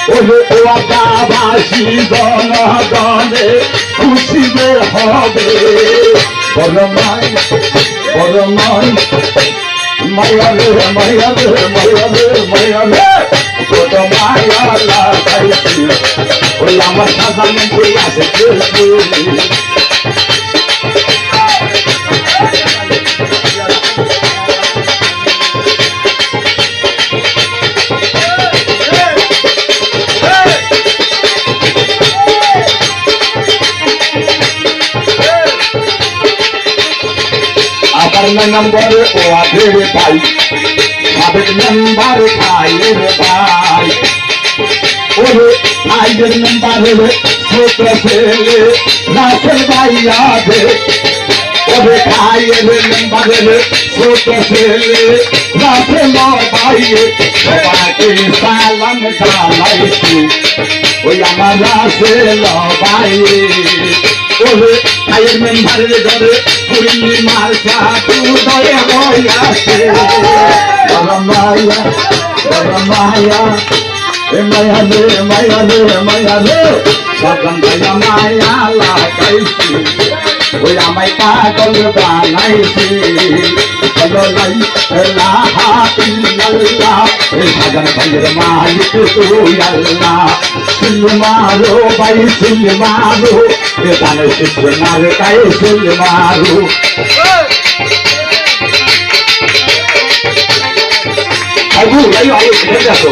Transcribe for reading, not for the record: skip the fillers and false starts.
ওরে ও আদাবাসী জনগণে খুশিতে হবে বরমাই বরমাই মায়া রে মায়া রে মায়া রে মায়া রে কত মায়া লাগাইছি ওই আমার সাজানো বই আছে নম্বরে ও আধের ভাই সাবেক মেম্বার ভাইয়ের ভাই ওরে ভাইয়ের মেম্বার হলে ছোট ছেলে রাসেল ভাই আধে ওরে ভাইয়ের মেম্বার হলে ছোট ছেলে রাসেল ভাইয়ে সবাইকে সালাম জানাইছি ওই আমার রাসেল ভাইয়ে ওরে ভাইয়ের মেম্বারের ঘরে পূর্ণিমার সাথে হইয়াছে মায়া মায়া মায়া রে মায়া রে মায়া রে সাধন ভাইয়া মায়া লাগাইছি ওই আমায় পাগল বানাইছি লাই লাহা ইল্লাল্লাহ সাধন ভাইয়ের মালিক তুই আল্লাহ সিল মারো ভাই সিল মারো গানে শিখবে মারে গায়ে সিল মারো আবু ভাই আলো দেখো